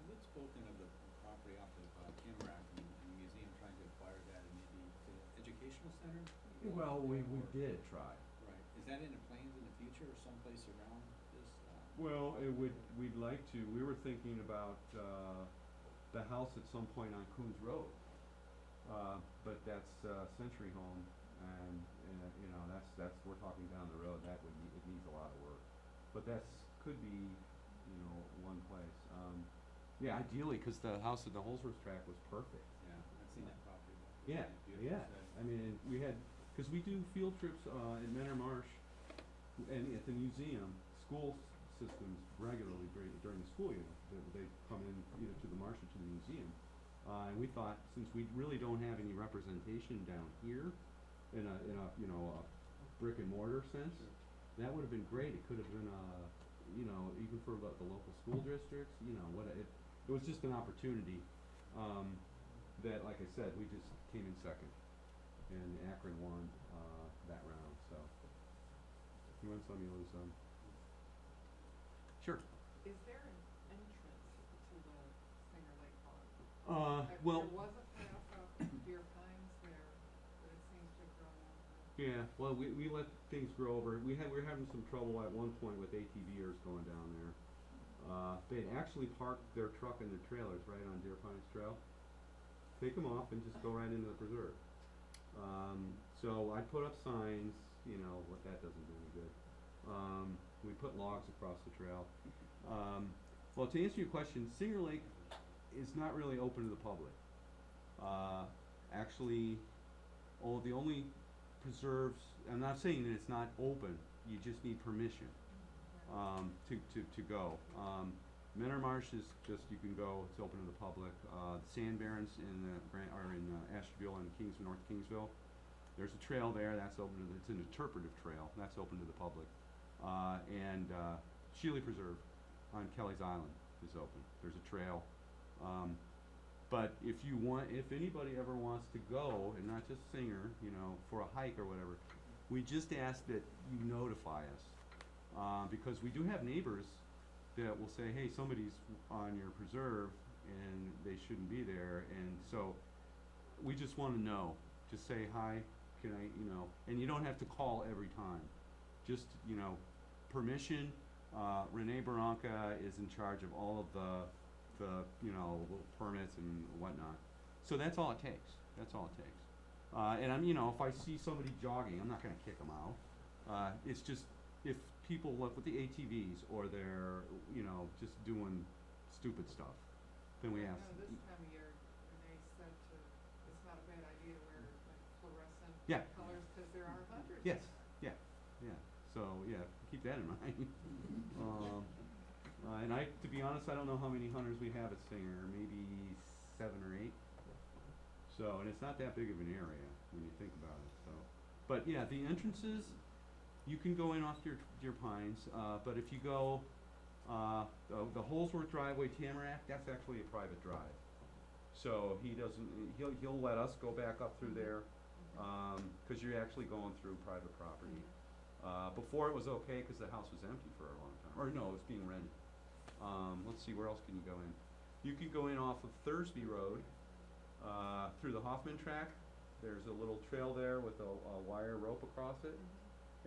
We've spoken of the property off of Tamarack and the museum trying to acquire that and maybe the educational center? Well, we Or- did try. Right, is that in the plans in the future or someplace around this? Well, we'd like to, we were thinking about, the house at some point on Coons Road. But that's, Century Home and, we're talking down the road, it needs a lot of work. But could be, one place. Yeah, ideally, cause the house at the Holsworth track was perfect. Yeah, I've seen that property. Yeah, It's beautiful yeah. setting. I mean, we had, cause we do field trips, in Menor Marsh and at the museum, school systems regularly during the school year. They come in either to the marsh or to the museum. And we thought, since we really don't have any representation down here in a brick and mortar sense, that would have been great. It could have been, even for the local school districts, it was just an opportunity, that, like I said, we just came in second. And Akron won, that round, so. You win some, you lose some. Sure. Is there an entrance to the Singer Lake Pond? Well, There was a path up Deer Pines there, but it seems to have grown out. yeah, well, we let things grow over. We were having some trouble at one point with ATVers going down there. They'd actually parked their truck and their trailers right on Deer Pines Trail. Take them off and just go right into the preserve. So I put up signs, what that doesn't do any good. We put logs across the trail. Well, to answer your question, Singer Lake is not really open to the public. Actually, the only preserves, I'm not saying that it's not open, you just need permission, to go. Menor Marsh is just, you can go, it's open to the public. The Sand Barrens are in Ashtabula and North Kingsville. There's a trail there, that's open to it's an interpretive trail, that's open to the public. And Shealy Preserve on Kelly's Island is open. There's a trail. But if anybody ever wants to go, and not just Singer, for a hike or whatever, we just ask that you notify us. Because we do have neighbors that will say, hey, somebody's on your preserve and they shouldn't be there. And so we just want to know. Just say, hi, can I, and you don't have to call every time. Just, permission. Renee Baranka is in charge of all of the permits and whatnot. So that's all it takes. That's all it takes. And if I see somebody jogging, I'm not gonna kick them out. It's just, if people look with the ATVs or they're, just doing stupid stuff, then we ask. This time of year, Renee said it's not a bad idea to wear like fluorescent Yeah. colors, cause there are hunters. Yes, yeah. So, yeah, keep that in mind. And to be honest, I don't know how many hunters we have at Singer, maybe 7 or 8. So, and it's not that big of an area when you think about it, so. But yeah, the entrances, you can go in off Deer Pines, but if you go, the Holsworth driveway, Tamarack, that's actually a private drive. So he'll let us go back up through there, cause you're actually going through private property. Before it was okay, cause the house was empty for a long time, or no, it was being rented. Let's see, where else can you go in? You can go in off of Thursby Road, through the Hoffman track. There's a little trail there with a wire rope across it.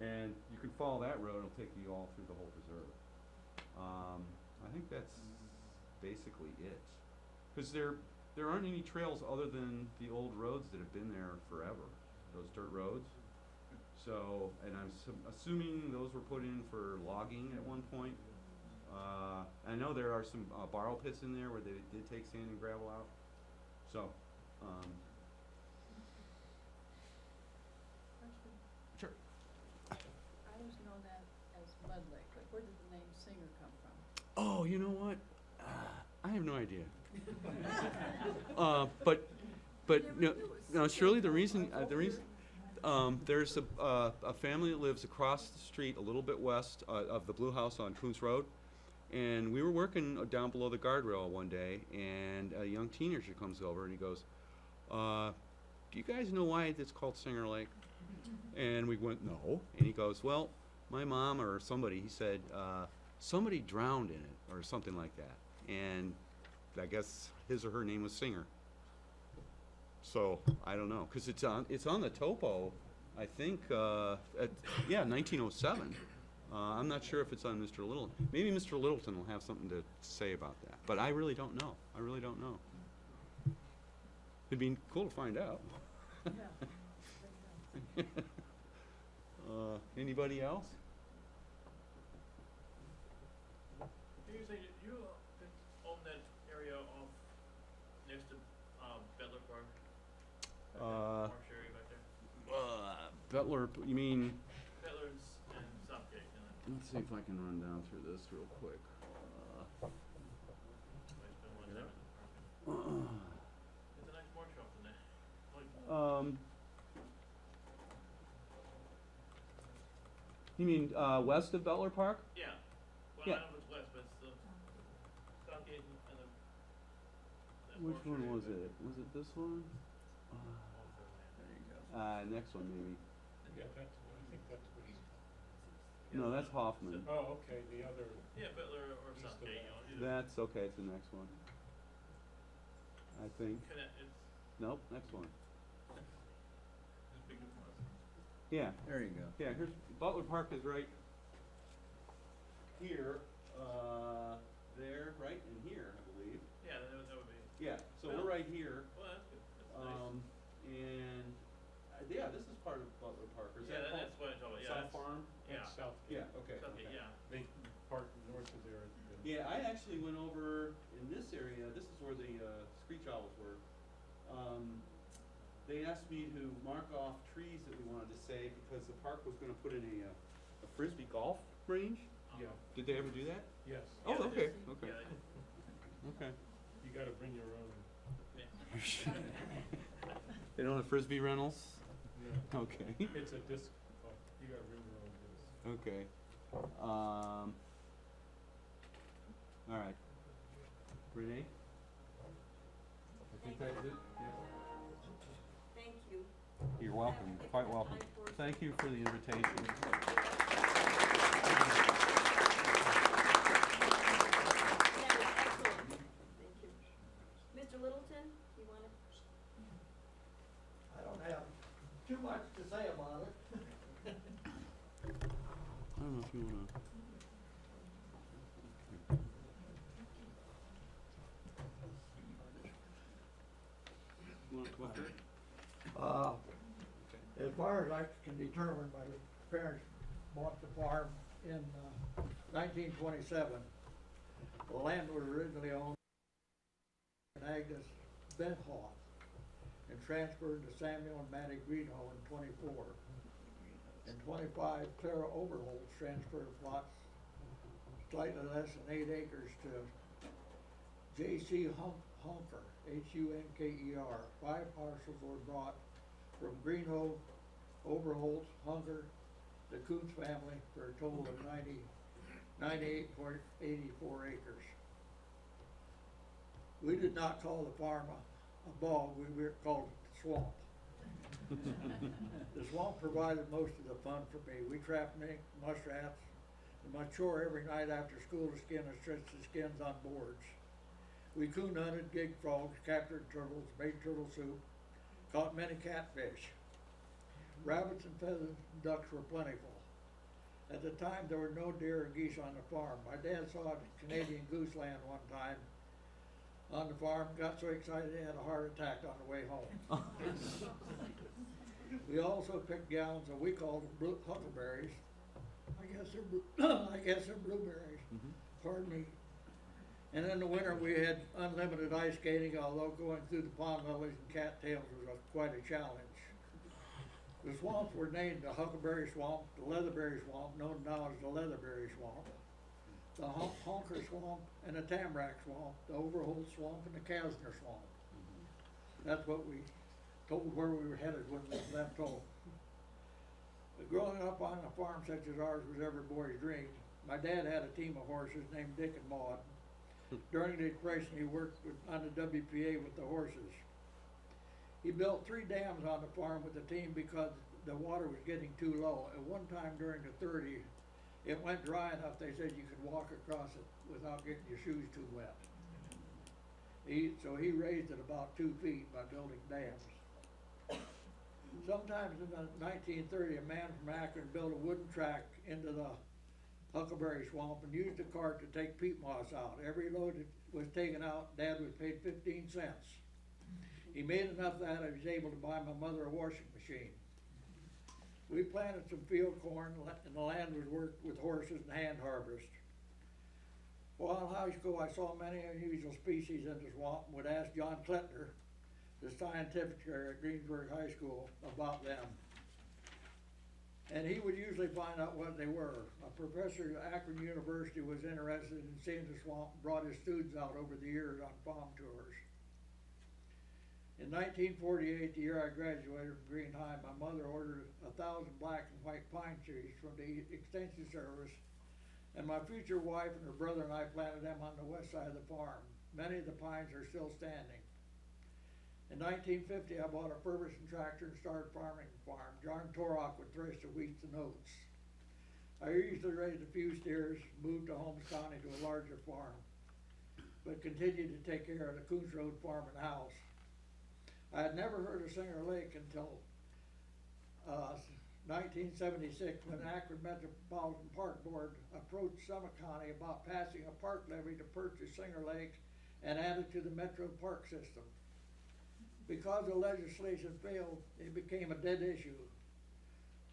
And you can follow that road, it'll take you all through the whole preserve. I think that's basically it. Cause there aren't any trails other than the old roads that have been there forever. those dirt roads. So, and I'm assuming those were put in for logging at one point. I know there are some borrow pits in there where they did take sand and gravel out. So, sure. I always know that as Mud Lake, but where did the name Singer come from? Oh, you know what? I have no idea. But no, surely the reason, there's a family that lives across the street, a little bit west of the Blue House on Coons Road. And we were working down below the guardrail one day, and a young teenager comes over and he goes, do you guys know why it's called Singer Lake? And we went, no. And he goes, well, my mom or somebody, he said, somebody drowned in it or something like that. And I guess his or her name was Singer. So I don't know, because it's on the topo, I think, yeah, 1907. I'm not sure if it's on Mr. Littleton. Maybe Mr. Littleton will have something to say about that, but I really don't know. I really don't know. It'd be cool to find out. Anybody else? You say you own that area off next to Bettler Park? Marsh area back there? Bettler, you mean? Bettler and Southgate, you know? Let's see if I can run down through this real quick. Somebody spent one time in the park. It's a nice marsh off in there. Like, You mean west of Bettler Park? yeah. Well, Yeah. I don't know if it's west, but it's Southgate and the. that Which marsh one area was there. it? Was it this one? There you go. Next one maybe. Yeah, I think that's what he's. No, that's Hoffman. Oh, okay, the other, Yeah, Bettler or East of Southgate, you that. know, either. That's okay. It's the next one. I think. It's Nope. Next one. big difference. Yeah. There you go. Yeah. Here's Butler Park is right here. There, right, and here, I believe. Yeah, that would be. Yeah. So we're right here. Well, that's good. That's nice. And yeah, this is part of Butler Park. Or is Yeah, that that's what I'm talking about. Yeah, South that's, Farm? yeah. that's Southgate. Yeah. Okay. Southgate, okay. yeah. They park north of there. Yeah, I actually went over in this area. This is where the screech owls were. They asked me to mark off trees that we wanted to save because the park was going to put in a frisbee golf range. Yeah, Did they ever do that? yes. Oh, Yeah, they okay, did. okay, Yeah, they did. okay. You gotta bring your own. Yeah. They don't have frisbee rentals? No, Okay, it's a disc, you gotta bring your own disc. okay. All right. Renee? I think that's it. Yeah. Thank you. You're welcome, quite welcome. Thank you for the invitation. Excellent. Thank you. Mr. Littleton, you wanna? I don't have too much to say about it. I don't know if you wanna. You wanna come up here? As far as I can determine, my parents bought the farm in 1927. The land was originally owned by Agnes Benthoff and transferred to Samuel and Mattie Greenhoe in 24. In 25, Clara Oberholtz transferred plots slightly less than 8 acres to J.C. Hunker, Hunker. 5 parcels were brought from Greenhoe, Oberholtz, Hunker, the Coons family for a total of 98.84 acres. We did not call the farm a bog, we called it the swamp. The swamp provided most of the fun for me. We trapped mink, muskrats, and my chore every night after school to skin and stretch the skins on boards. We coon hunted gig frogs, captured turtles, made turtle soup, caught many catfish. Rabbits and pheasants and ducks were plentiful. At the time, there were no deer or geese on the farm. My dad saw a Canadian goose land one time on the farm, got so excited he had a heart attack on the way home. We also picked gallons of, we called them huckleberries. I guess they're blueberries, pardon me. And in the winter, we had unlimited ice skating, although going through the pond lilies and cattails was quite a challenge. The swamps were named the Huckleberry Swamp, the Leatherberry Swamp, known now as the Leatherberry Swamp, the Honker Swamp, and the Tamarack Swamp, the Overholt Swamp, and the Kasner Swamp. That's what we told where we were headed when we left home. But growing up on a farm such as ours was every boy's dream. My dad had a team of horses named Dick and Maud. During the Depression, he worked on the WPA with the horses. He built 3 dams on the farm with the team because the water was getting too low. At one time during the 30s, it went dry enough they said you could walk across it without getting your shoes too wet. So he raised it about 2 feet by building dams. Sometimes in the 1930s, a man from Akron built a wooden track into the Huckleberry Swamp and used a cart to take peat moss out. Every load that was taken out, Dad was paid 15 cents. He made enough that I was able to buy my mother a washing machine. We planted some field corn and the land was worked with horses and hand harvest. While in high school, I saw many unusual species in the swamp and would ask John Klettner, the scientific chair at Greensburg High School, about them. And he would usually find out what they were. A professor at Akron University was interested in seeing the swamp and brought his students out over the years on farm tours. In 1948, the year I graduated from Green High, my mother ordered 1,000 black and white pine trees from the Extension Service, and my future wife and her brother and I planted them on the west side of the farm. Many of the pines are still standing. In 1950, I bought a Ferguson tractor and started farming the farm. John Torok would thresh the wheats and oats. I usually raised a few steers, moved to Holmes County to a larger farm, but continued to take care of the Coons Road farm and house. I had never heard of Singer Lake until 1976 when the Akron Metropolitan Park Board approached Summit County about passing a park levy to purchase Singer Lake and add it to the Metro Park system. Because the legislation failed, it became a dead issue.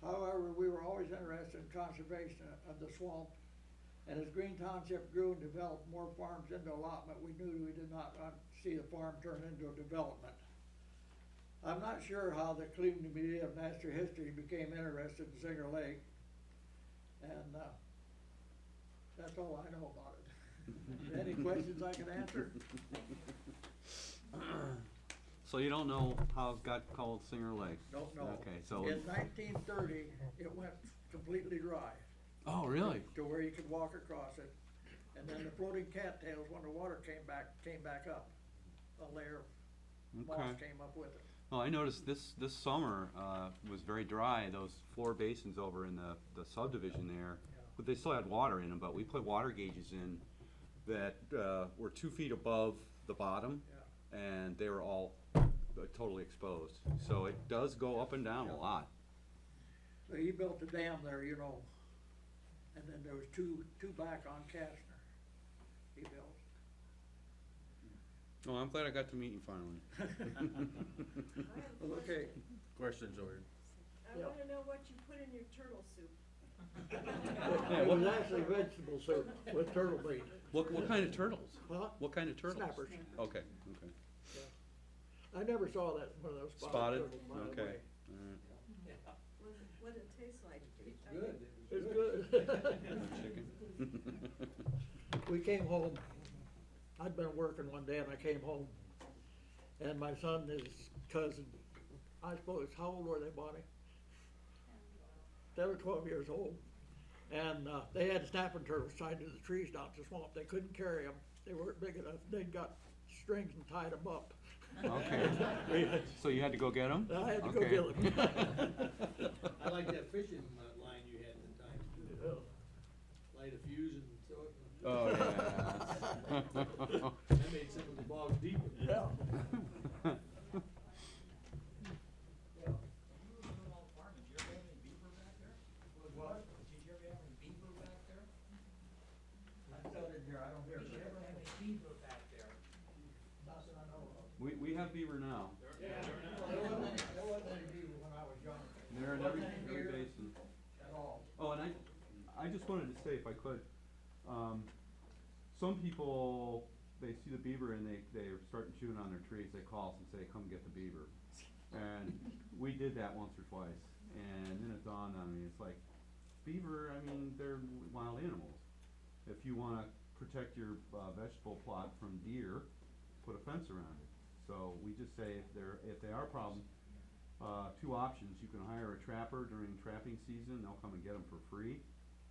However, we were always interested in conservation of the swamp, and as Green Township grew and developed more farms into allotment, we knew we did not want to see the farm turn into a development. I'm not sure how the Cleveland Museum of Natural History became interested in Singer Lake, and that's all I know about it. Any questions I can answer? So you don't know how it got called Singer Lake? Don't know. Okay, so. In 1930, it went completely dry. Oh, really? To where you could walk across it, and then the floating cattails, when the water came back up, a layer of moss Okay. came up with it. Well, I noticed this summer was very dry. Those 4 basins over in the subdivision there, but they still had water in them. But we put water gauges in that were 2 feet above the bottom, and they were all totally exposed. So it does go up and down a lot. So he built a dam there, you know, and then there was two back on Kastner he built. Oh, I'm glad I got to meet you finally. I have a Okay. question. Questions, Jordan? I wanna know what you put in your turtle soup. It was actually vegetable soup with turtle meat. What kind of turtles? Huh? What kind of turtles? Snappers. Okay. I never saw that, one of those Spotted? turtles, by the Okay. way. What it tastes like. It's good. Chicken. We came home, I'd been working one day and I came home, and my son and his cousin, I suppose, how old were they, Bonnie? 10 or 12 years old. And they had snapping turtles tied to the trees down at the swamp. They couldn't carry them. They weren't big enough. They'd got strings and tied them up. Okay. So you had to go get them? I had to go get them. I like that fishing line you had at the time. Light a fuse and throw it. Oh, yeah. That made some of the bogs deeper. Yeah. We have beaver now. There wasn't any beaver when I was young. I just wanted to say, if I could, some people, they see the beaver and they're starting chewing on their trees, they call us and say, come get the beaver. And we did that once or twice, and then it dawned on me, it's like, beaver, I mean, they're wild animals. If you wanna protect your vegetable plot from deer, put a fence around it. So we just say, if they are a problem, two options, you can hire a trapper during trapping season, they'll come and get them for free,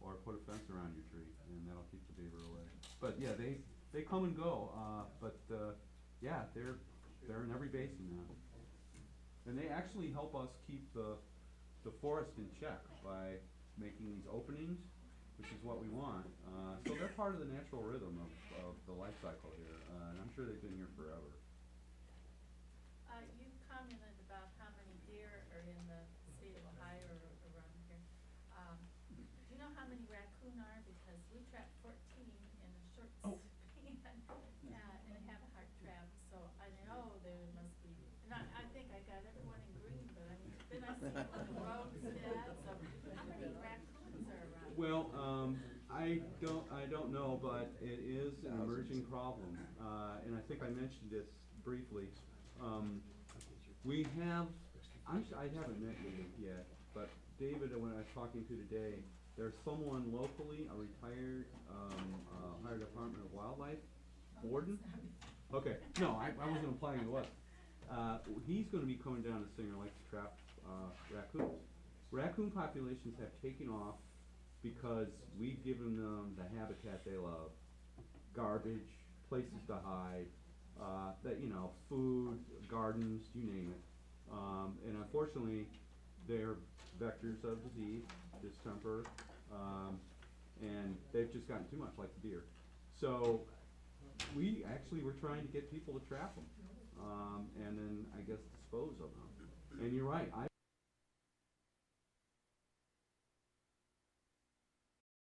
or put a fence around your tree, and that'll keep the beaver away. But yeah, they come and go, yeah, they're in every basin now. And they actually help us keep the forest in check by making these openings, which is what we want. So they're part of the natural rhythm of the life cycle here, and I'm sure they've been here forever. You commented about how many deer are in the state of Ohio or around here. Do you know how many raccoon are? Because we trapped 14 in a short span, and have a hard trap, so I know there must be, and I think I got everyone in green, but I mean, then I see on the roads, so how many raccoons are around? Well, I don't know, but it is an emerging problem, and I think I mentioned this briefly. We have, I haven't met you yet, but David, when I was talking to today, there's someone locally, a retired, Ohio Department of Wildlife warden. Okay, no, I wasn't implying it was. He's gonna be coming down to Singer Lake to trap, raccoons. Raccoon populations have taken off because we've given them the habitat they love. Garbage, places to hide, food, gardens, you name it. And unfortunately, they're vectors of disease, distemper, and they've just gotten too much like the deer. So we actually were trying to get people to trap them, and then I guess dispose of them. And you're right,